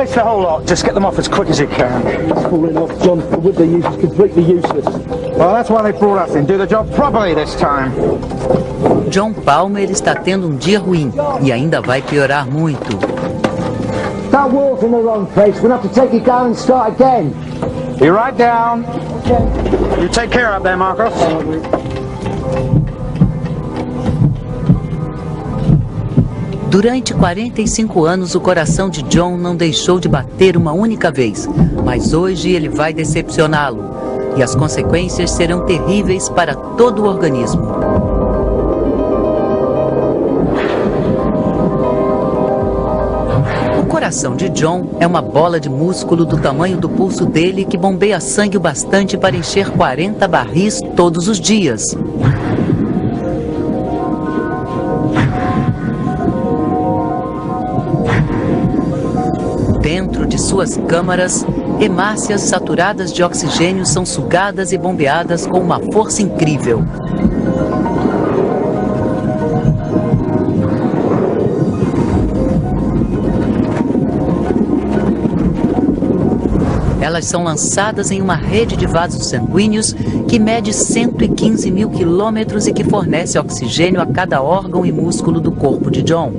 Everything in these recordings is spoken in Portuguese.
It's the whole lot. Just get them off as quick as you can. It's falling off, John. The wood they use is completely useless. Well, that's why they brought us in. Do the job properly this time. John Palmer está tendo um dia ruim e ainda vai piorar muito. That wall's in the wrong place. We'll have to take it down and start again. You right down. You take care up there, Marcos. Durante 45 anos, o coração de John não deixou de bater uma única vez, mas hoje ele vai decepcioná-lo, e as consequências serão terríveis para todo o organismo. O coração de John é uma bola de músculo do tamanho do pulso dele que bombeia sangue o bastante para encher 40 barris todos os dias. Dentro de suas câmaras, hemácias saturadas de oxigênio são sugadas e bombeadas com uma força incrível. Elas são lançadas em uma rede de vasos sanguíneos que mede 115 mil quilômetros e que fornece oxigênio a cada órgão e músculo do corpo de John.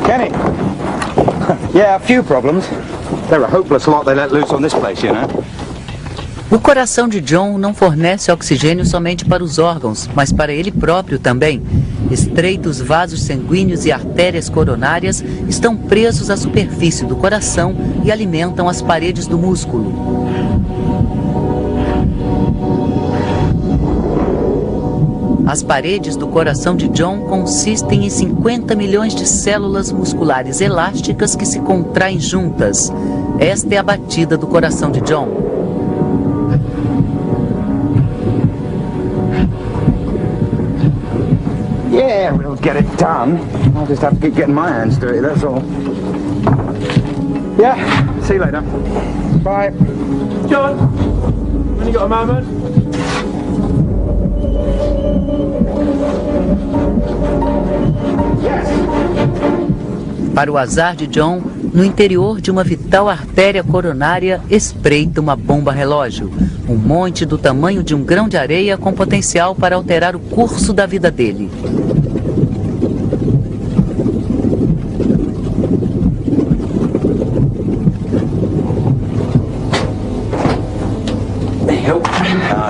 Kenny. Yeah, a few problems. They're a hopeless lot they let loose on this place, you know. O coração de John não fornece oxigênio somente para os órgãos, mas para ele próprio também. Estreitos vasos sanguíneos e artérias coronárias estão presos à superfície do coração e alimentam as paredes do músculo. As paredes do coração de John consistem em 50 milhões de células musculares elásticas que se contraem juntas. Esta é a batida do coração de John. Yeah, we'll get it done. I'll just have to keep getting my hands dirty, that's all. Yeah, see you later. Bye. John, when you got a moment? Para o azar de John, no interior de uma vital artéria coronária espreita uma bomba relógio. Um monte do tamanho de um grão de areia com potencial para alterar o curso da vida dele.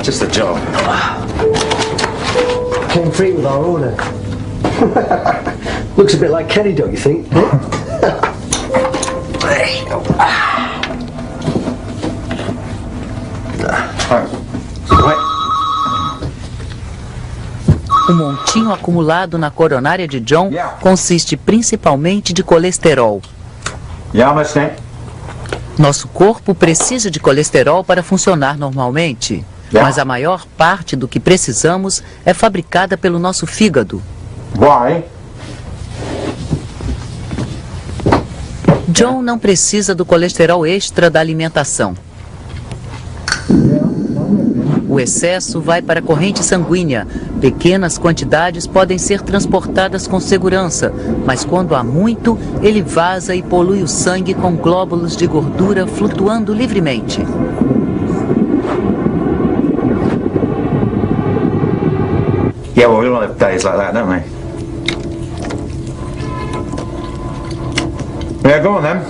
Just the job. Came free with our order. Looks a bit like Kenny, don't you think? O montinho acumulado na coronária de John consiste principalmente de colesterol. Nosso corpo precisa de colesterol para funcionar normalmente, mas a maior parte do que precisamos é fabricada pelo nosso fígado. Why? John não precisa do colesterol extra da alimentação. O excesso vai para a corrente sanguínea. Pequenas quantidades podem ser transportadas com segurança, mas quando há muito, ele vaza e polui o sangue com glóbulos de gordura flutuando livremente. Yeah, well, we don't have days like that, don't we? Yeah, go on then.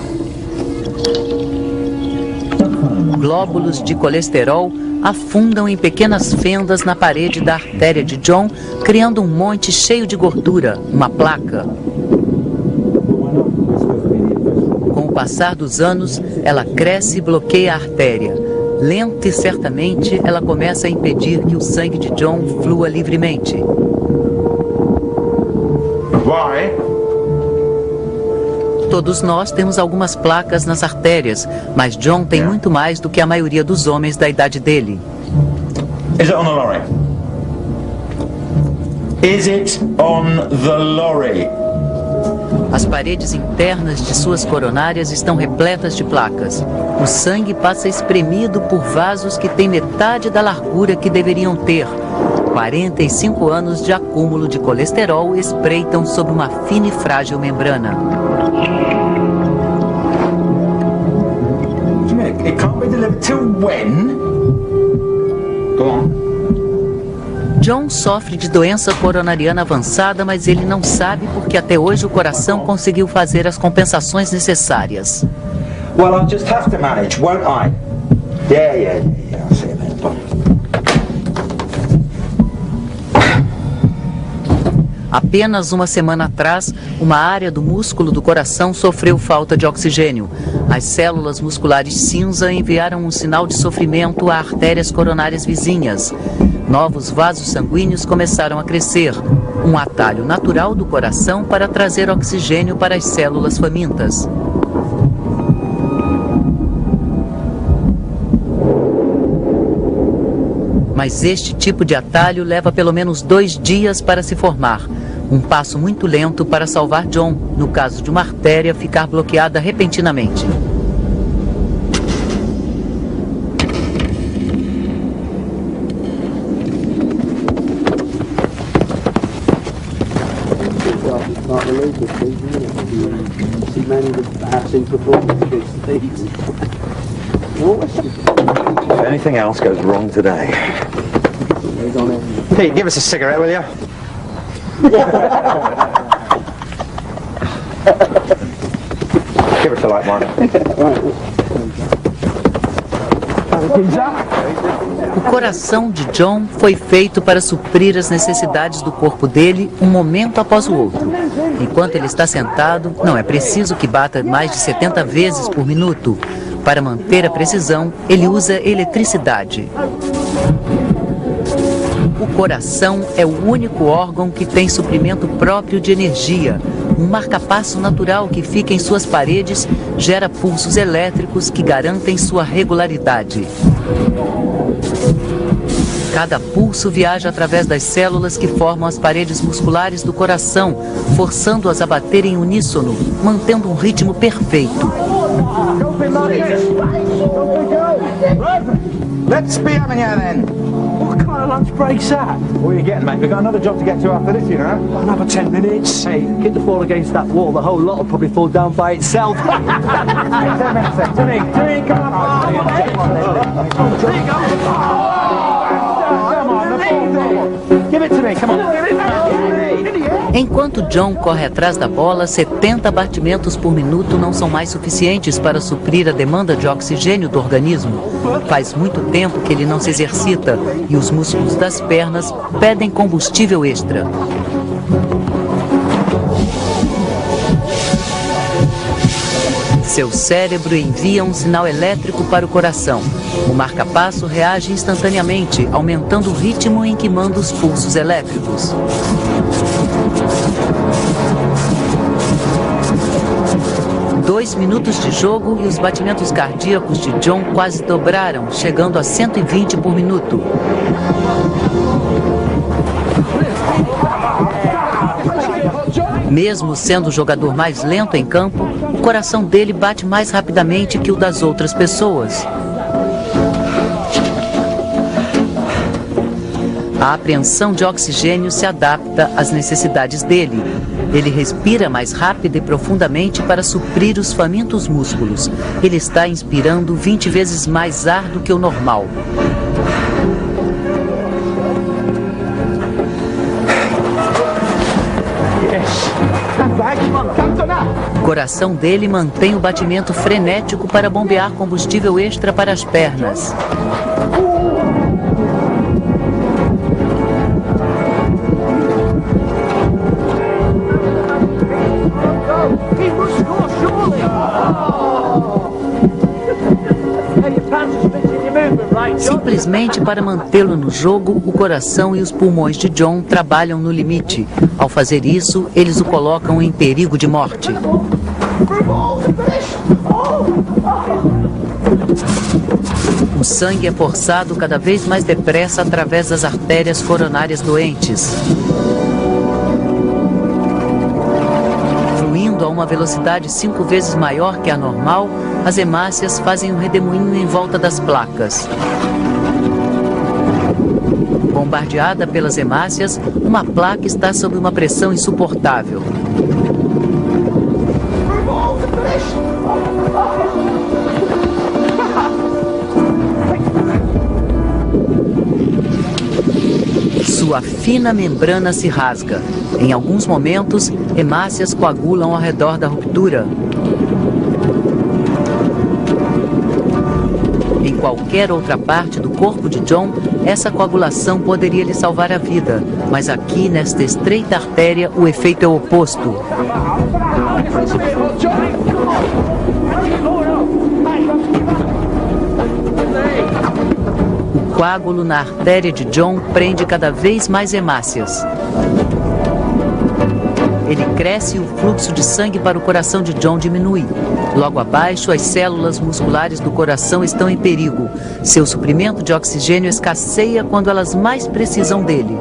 Glóbulos de colesterol afundam em pequenas fendas na parede da artéria de John, criando um monte cheio de gordura, uma placa. Com o passar dos anos, ela cresce e bloqueia a artéria. Lenta e certamente, ela começa a impedir que o sangue de John flua livremente. Why? Todos nós temos algumas placas nas artérias, mas John tem muito mais do que a maioria dos homens da idade dele. Is it on the lorry? Is it on the lorry? As paredes internas de suas coronárias estão repletas de placas. O sangue passa espremido por vasos que têm metade da largura que deveriam ter. 45 anos de acúmulo de colesterol espreitam sobre uma fina e frágil membrana. It can't be delivered till when? Go on. John sofre de doença coronariana avançada, mas ele não sabe porque até hoje o coração conseguiu fazer as compensações necessárias. Well, I'll just have to manage, won't I? Yeah. I'll see you then. Apenas uma semana atrás, uma área do músculo do coração sofreu falta de oxigênio. As células musculares cinza enviaram um sinal de sofrimento a artérias coronárias vizinhas. Novos vasos sanguíneos começaram a crescer, um atalho natural do coração para trazer oxigênio para as células famintas. Mas este tipo de atalho leva pelo menos 2 dias para se formar. Um passo muito lento para salvar John, no caso de uma artéria ficar bloqueada repentinamente. If anything else goes wrong today. Pete, give us a cigarette, will you? Give us a light one. O coração de John foi feito para suprir as necessidades do corpo dele um momento após o outro. Enquanto ele está sentado, não é preciso que bata mais de 70 vezes por minuto. Para manter a precisão, ele usa eletricidade. O coração é o único órgão que tem suprimento próprio de energia. Um marca-passo natural que fica em suas paredes gera pulsos elétricos que garantem sua regularidade. Cada pulso viaja através das células que formam as paredes musculares do coração, forçando-as a bater em uníssono, mantendo um ritmo perfeito. Let's be having you then. What kind of lunch break's that? Where are you getting, mate? We've got another job to get to after this, you know. Another 10 minutes. Hey, get the ball against that wall. The whole lot will probably fall down by itself. 10 minutes then. To me, come on. Give it to me, come on. Enquanto John corre atrás da bola, 70 batimentos por minuto não são mais suficientes para suprir a demanda de oxigênio do organismo. Faz muito tempo que ele não se exercita e os músculos das pernas pedem combustível extra. Seu cérebro envia um sinal elétrico para o coração. O marca-passo reage instantaneamente, aumentando o ritmo em que manda os pulsos elétricos. Dois minutos de jogo e os batimentos cardíacos de John quase dobraram, chegando a 120 por minuto. Mesmo sendo o jogador mais lento em campo, o coração dele bate mais rapidamente que o das outras pessoas. A apreensão de oxigênio se adapta às necessidades dele. Ele respira mais rápido e profundamente para suprir os famintos músculos. Ele está inspirando 20 vezes mais ar do que o normal. O coração dele mantém o batimento frenético para bombear combustível extra para as pernas. Simplesmente para mantê-lo no jogo, o coração e os pulmões de John trabalham no limite. Ao fazer isso, eles o colocam em perigo de morte. O sangue é forçado cada vez mais depressa através das artérias coronárias doentes. Fluindo a uma velocidade 5 vezes maior que a normal, as hemácias fazem um redemoinho em volta das placas. Bombardeada pelas hemácias, uma placa está sob uma pressão insuportável. Sua fina membrana se rasga. Em alguns momentos, hemácias coagulam ao redor da ruptura. Em qualquer outra parte do corpo de John, essa coagulação poderia lhe salvar a vida, mas aqui, nesta estreita artéria, o efeito é o oposto. O coágulo na artéria de John prende cada vez mais hemácias. Ele cresce e o fluxo de sangue para o coração de John diminui. Logo abaixo, as células musculares do coração estão em perigo. Seu suprimento de oxigênio escasseia quando elas mais precisam dele.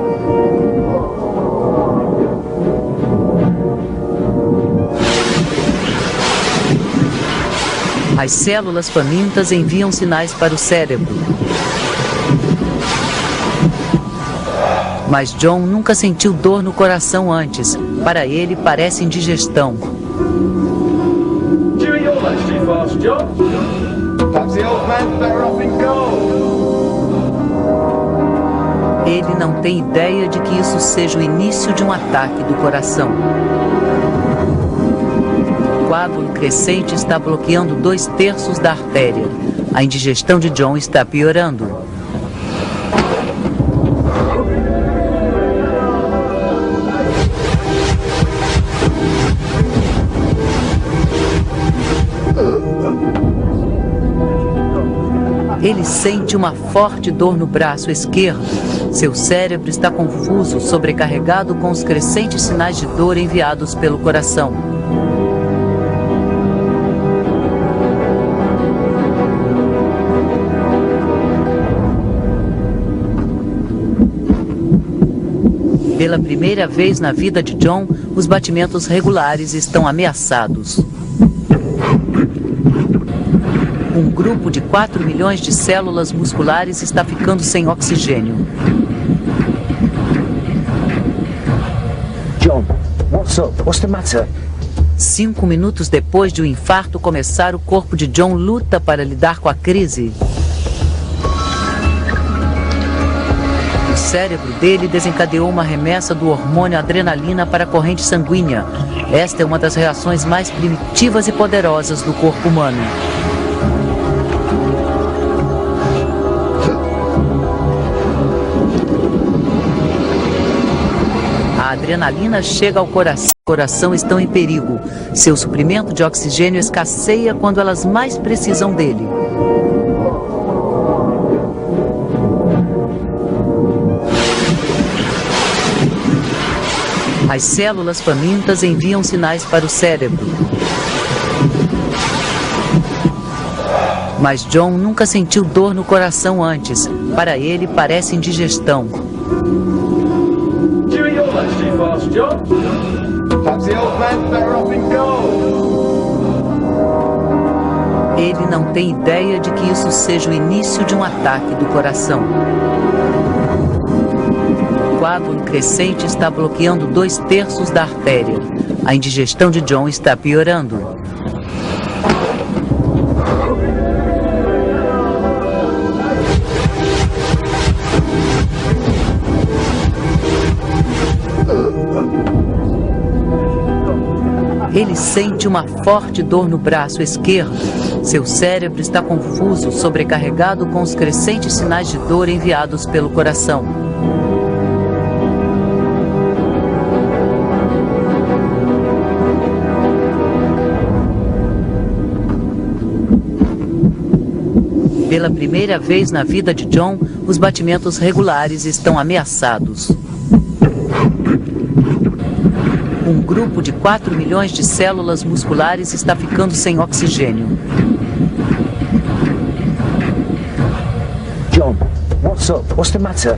As células famintas enviam sinais para o cérebro. Mas John nunca sentiu dor no coração antes. Para ele, parece indigestão. Ele não tem ideia de que isso seja o início de um ataque do coração. O coágulo crescente está bloqueando 2/3 da artéria. A indigestão de John está piorando. Ele sente uma forte dor no braço esquerdo. Seu cérebro está confuso, sobrecarregado com os crescentes sinais de dor enviados pelo coração. Pela primeira vez na vida de John, os batimentos regulares estão ameaçados. Um grupo de 4 milhões de células musculares está ficando sem oxigênio. John, what's up? What's the matter? 5 minutos depois de o infarto começar, o corpo de John luta para lidar com a crise. O cérebro dele desencadeou uma remessa do hormônio adrenalina para a corrente sanguínea. Esta é uma das reações mais primitivas e poderosas do corpo humano. A adrenalina chega ao coração. O coração estão em perigo. Seu suprimento de oxigênio escasseia quando elas mais precisam dele. As células famintas enviam sinais para o cérebro. Mas John nunca sentiu dor no coração antes. Para ele, parece indigestão. Ele não tem ideia de que isso seja o início de um ataque do coração. O coágulo crescente está bloqueando 2/3 da artéria. A indigestão de John está piorando. Ele sente uma forte dor no braço esquerdo. Seu cérebro está confuso, sobrecarregado com os crescentes sinais de dor enviados pelo coração. Pela primeira vez na vida de John, os batimentos regulares estão ameaçados. Um grupo de 4 milhões de células musculares está ficando sem oxigênio. John, what's up? What's the matter?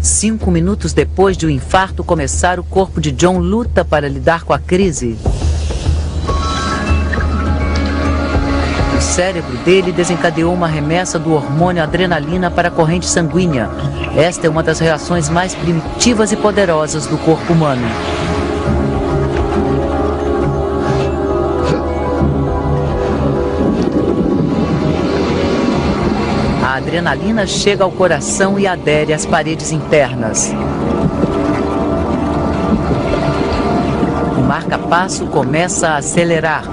5 minutos depois de o infarto começar, o corpo de John luta para lidar com a crise. cérebro dele desencadeou uma remessa do hormônio adrenalina para a corrente sanguínea. Esta é uma das reações mais primitivas e poderosas do corpo humano. A adrenalina chega ao coração e adere às paredes internas. O marca-passo começa a acelerar.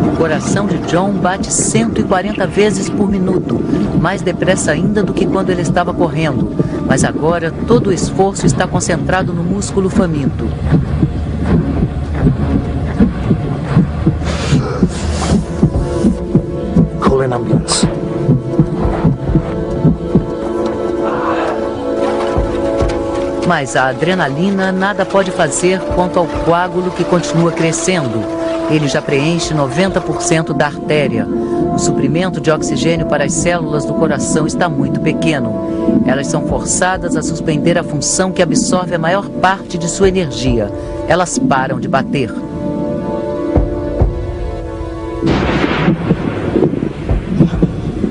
O coração de John bate 140 vezes por minuto, mais depressa ainda do que quando ele estava correndo. Mas agora todo o esforço está concentrado no músculo faminto. Call an ambulance. Mas a adrenalina nada pode fazer quanto ao coágulo que continua crescendo. Ele já preenche 90% da artéria. O suprimento de oxigênio para as células do coração está muito pequeno. Elas são forçadas a suspender a função que absorve a maior parte de sua energia. Elas param de bater.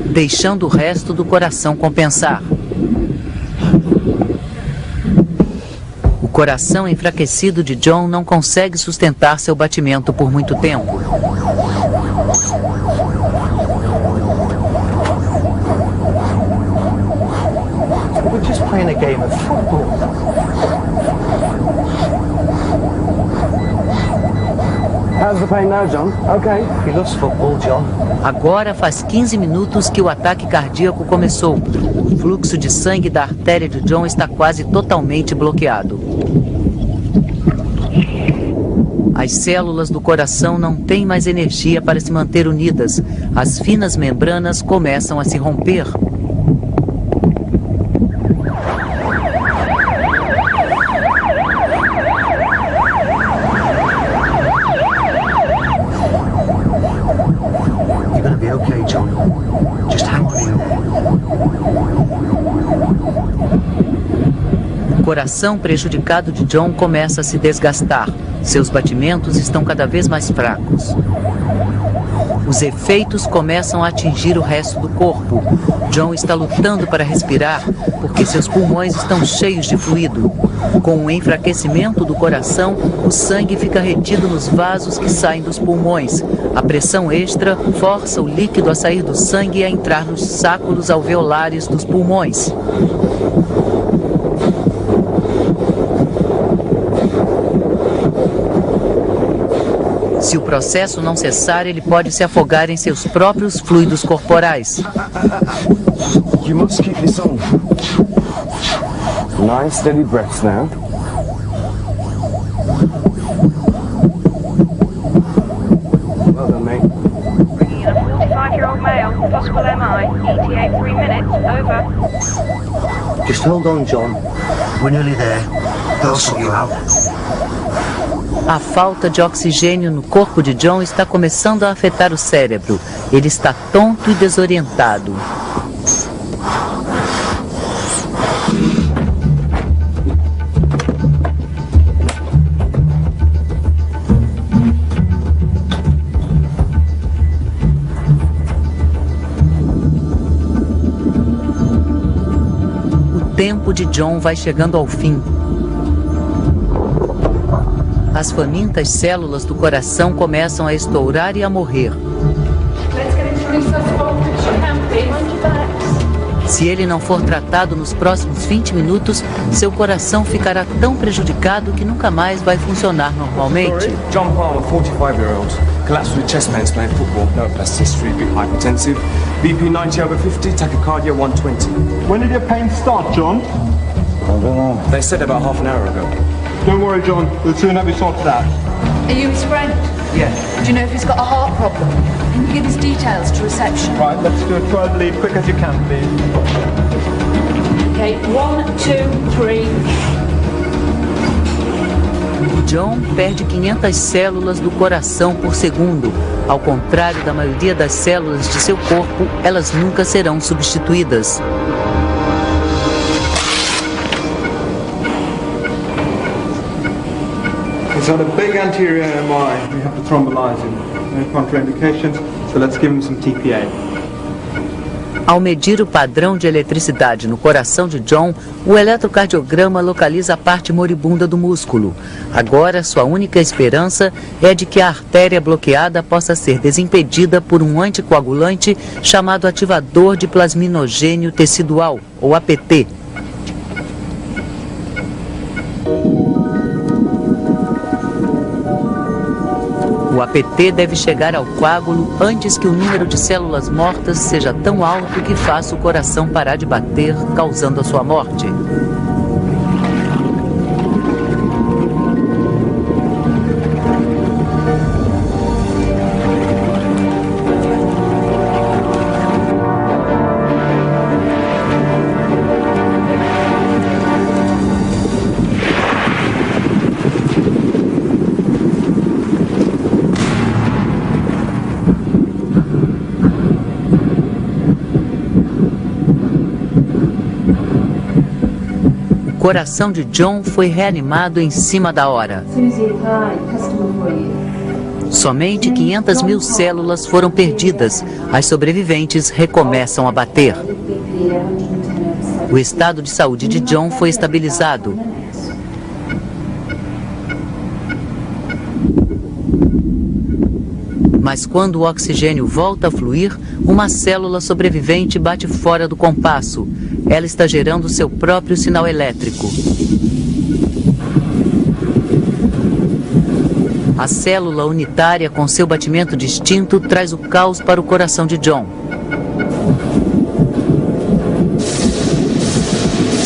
Deixando o resto do coração compensar. O coração enfraquecido de John não consegue sustentar seu batimento por muito tempo. We're just playing a game of football. How's the pain now, John? Okay. He loves football, John. Agora faz 15 minutos que o ataque cardíaco começou. O fluxo de sangue da artéria de John está quase totalmente bloqueado. As células do coração não têm mais energia para se manter unidas. As finas membranas começam a se romper. You're gonna be okay, John. Just hang on in. O coração prejudicado de John começa a se desgastar. Seus batimentos estão cada vez mais fracos. Os efeitos começam a atingir o resto do corpo. John está lutando para respirar porque seus pulmões estão cheios de fluido. Com o enfraquecimento do coração, o sangue fica retido nos vasos que saem dos pulmões. A pressão extra força o líquido a sair do sangue e a entrar nos sacos alveolares dos pulmões. Se o processo não cessar, ele pode se afogar em seus próprios fluidos corporais. You must keep this on. Nice steady breaths now. Well done, mate. Bringing in a 45-year-old male, possible MI, ETA 3 minutes, over. Just hold on, John. We're nearly there. They'll sort you out. A falta de oxigênio no corpo de John está começando a afetar o cérebro. Ele está tonto e desorientado. O tempo de John vai chegando ao fim. As famintas células do coração começam a estourar e a morrer. Se ele não for tratado nos próximos 20 minutos, seu coração ficará tão prejudicado que nunca mais vai funcionar normalmente. John Palmer, 45-year-old. Collapsed with chest pains playing football. No past history, bit hypertensive. BP 90/50, tachycardia 120. When did your pain start, John? I don't know. They said about half an hour ago. Don't worry, John. We'll soon have you sorted out. Are you his friend? Yeah. Do you know if he's got a heart problem? Can you give his details to reception? Right, let's do it. Try to leave quick as you can, please. Okay, 1, 2, 3. John perde 500 células do coração por segundo. Ao contrário da maioria das células de seu corpo, elas nunca serão substituídas. He's had a big anterior MI. We have to thrombolize him. No contraindications, so let's give him some TPA. Ao medir o padrão de eletricidade no coração de John, o eletrocardiograma localiza a parte moribunda do músculo. Agora, sua única esperança é de que a artéria bloqueada possa ser desimpedida por um anticoagulante chamado ativador de plasminogênio tecidual, ou APT. O APT deve chegar ao coágulo antes que o número de células mortas seja tão alto que faça o coração parar de bater, causando a sua morte. O coração de John foi reanimado em cima da hora. Somente 500 mil células foram perdidas. As sobreviventes recomeçam a bater. O estado de saúde de John foi estabilizado. Mas quando o oxigênio volta a fluir, uma célula sobrevivente bate fora do compasso. Ela está gerando seu próprio sinal elétrico. A célula unitária, com seu batimento distinto, traz o caos para o coração de John.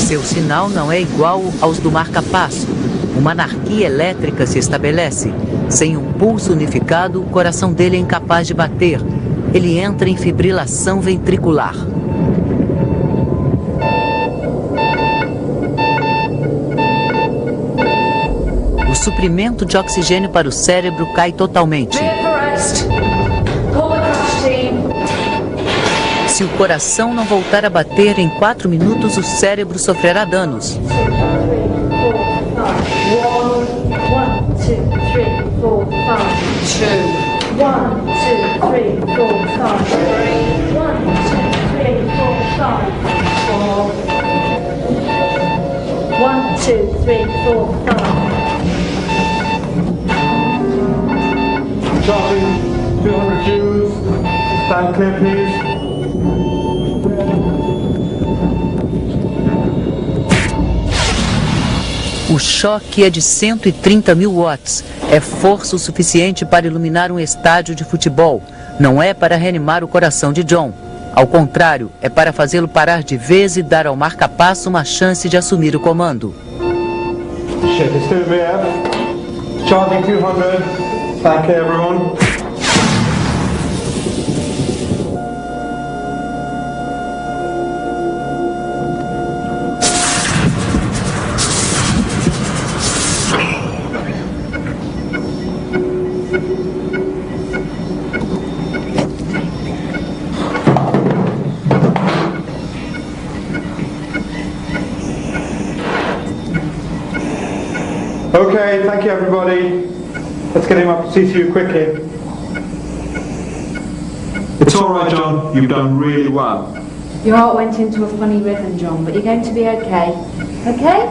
Seu sinal não é igual aos do marca-passo. Uma anarquia elétrica se estabelece. Sem um pulso unificado, o coração dele é incapaz de bater. Ele entra em fibrilação ventricular. O suprimento de oxigênio para o cérebro cai totalmente. Se o coração não voltar a bater em 4 minutos, o cérebro sofrerá danos. 1, 2, 3, 4, 5. 1, 2, 3, 4, 5. 1, 2, 3, 4, 5. 1, 2, 3, 4, 5. Charlie, 200 Jews. Stand clear, please. O choque é de 130 mil watts. É força o suficiente para iluminar um estádio de futebol. Não é para reanimar o coração de John. Ao contrário, é para fazê-lo parar de vez e dar ao marca-passo uma chance de assumir o comando. Shit, it's still there. Charlie, 200. Stand clear, everyone. Okay, thank you everybody. Let's get him up to CCU quickly. It's alright, John. You've done really well. Your heart went into a funny rhythm, John, but you're going to be okay. Okay?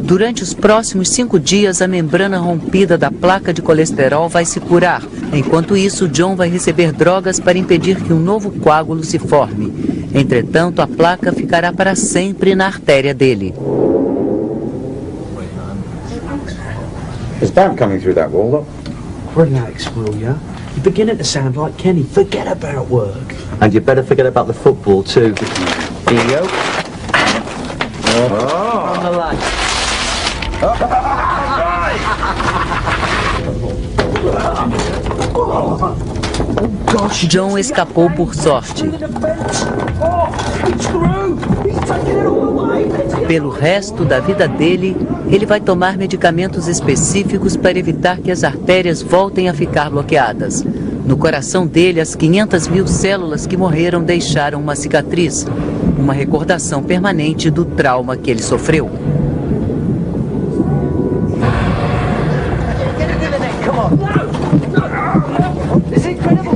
Durante os próximos 5 dias, a membrana rompida da placa de colesterol vai se curar. Enquanto isso, John vai receber drogas para impedir que um novo coágulo se forme. Entretanto, a placa ficará para sempre na artéria dele. There's damp coming through that wall, look. Relax, will ya? You're beginning to sound like Kenny. Forget about work. And you better forget about the football too. Theo. On the line. John escapou por sorte. Pelo resto da vida dele, ele vai tomar medicamentos específicos para evitar que as artérias voltem a ficar bloqueadas. No coração dele, as 500 mil células que morreram deixaram uma cicatriz. uma recordação permanente do trauma que ele sofreu. It's incredible!